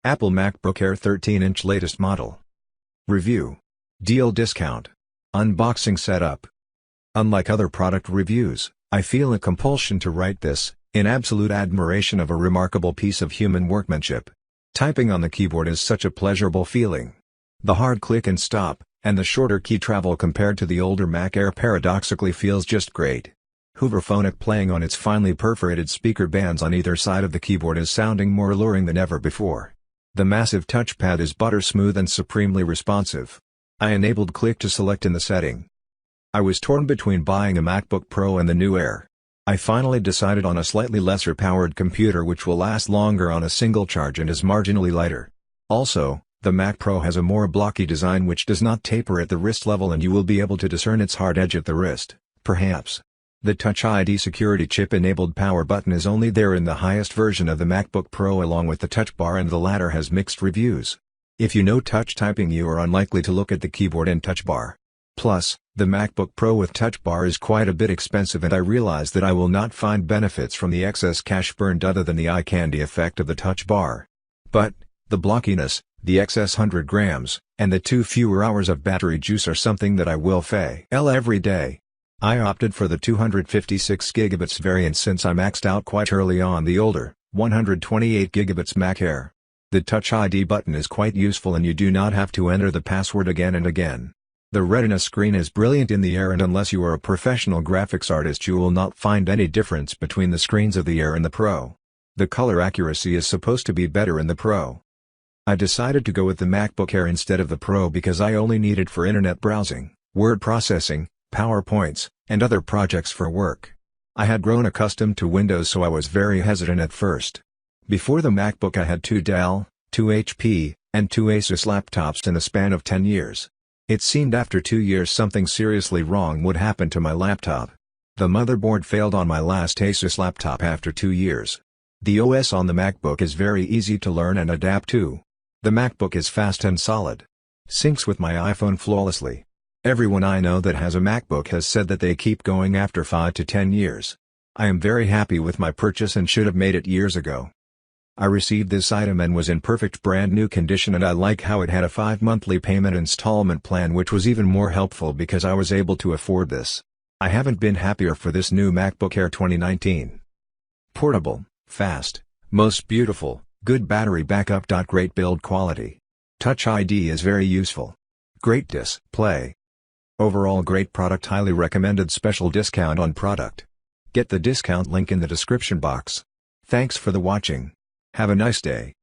Apple MacBook Air 13-inch latest model. Review. Deal discount. Unboxing setup. Unlike other product reviews, I feel a compulsion to write this, in absolute admiration of a remarkable piece of human workmanship. Typing on the keyboard is such a pleasurable feeling. The hard click and stop, and the shorter key travel compared to the older Mac Air paradoxically feels just great. Hooverphonic playing on its finely perforated speaker bands on either side of the keyboard is sounding more alluring than ever before. The massive touchpad is butter smooth and supremely responsive. I enabled click to select in the setting. I was torn between buying a MacBook Pro and the new Air. I finally decided on a slightly lesser powered computer which will last longer on a single charge and is marginally lighter. Also, the Mac Pro has a more blocky design which does not taper at the wrist level and you will be able to discern its hard edge at the wrist, perhaps. The Touch ID security chip-enabled power button is only there in the highest version of the MacBook Pro along with the Touch Bar, and the latter has mixed reviews. If you know touch typing, you are unlikely to look at the keyboard and Touch Bar. Plus, the MacBook Pro with Touch Bar is quite a bit expensive and I realize that I will not find benefits from the excess cash burned other than the eye candy effect of the Touch Bar. But, the blockiness, the excess 100 grams, and the 2 fewer hours of battery juice are something that I will fail every day. I opted for the 256GB variant since I maxed out quite early on the older, 128GB Mac Air. The Touch ID button is quite useful and you do not have to enter the password again and again. The Retina screen is brilliant in the Air, and unless you are a professional graphics artist you will not find any difference between the screens of the Air and the Pro. The color accuracy is supposed to be better in the Pro. I decided to go with the MacBook Air instead of the Pro because I only need it for internet browsing, word processing, PowerPoints, and other projects for work. I had grown accustomed to Windows, so I was very hesitant at first. Before the MacBook I had 2 Dell, 2 HP, and 2 Asus laptops in a span of 10 years. It seemed after 2 years something seriously wrong would happen to my laptop. The motherboard failed on my last Asus laptop after 2 years. The OS on the MacBook is very easy to learn and adapt to. The MacBook is fast and solid. Syncs with my iPhone flawlessly. Everyone I know that has a MacBook has said that they keep going after 5 to 10 years. I am very happy with my purchase and should have made it years ago. I received this item and was in perfect brand new condition, and I like how it had a 5 monthly payment installment plan, which was even more helpful because I was able to afford this. I haven't been happier for this new MacBook Air 2019. Portable, fast, most beautiful, good battery backup. Great build quality. Touch ID is very useful. Great display. Overall great product, highly recommended. Special discount on product. Get the discount link in the description box. Thanks for the watching. Have a nice day.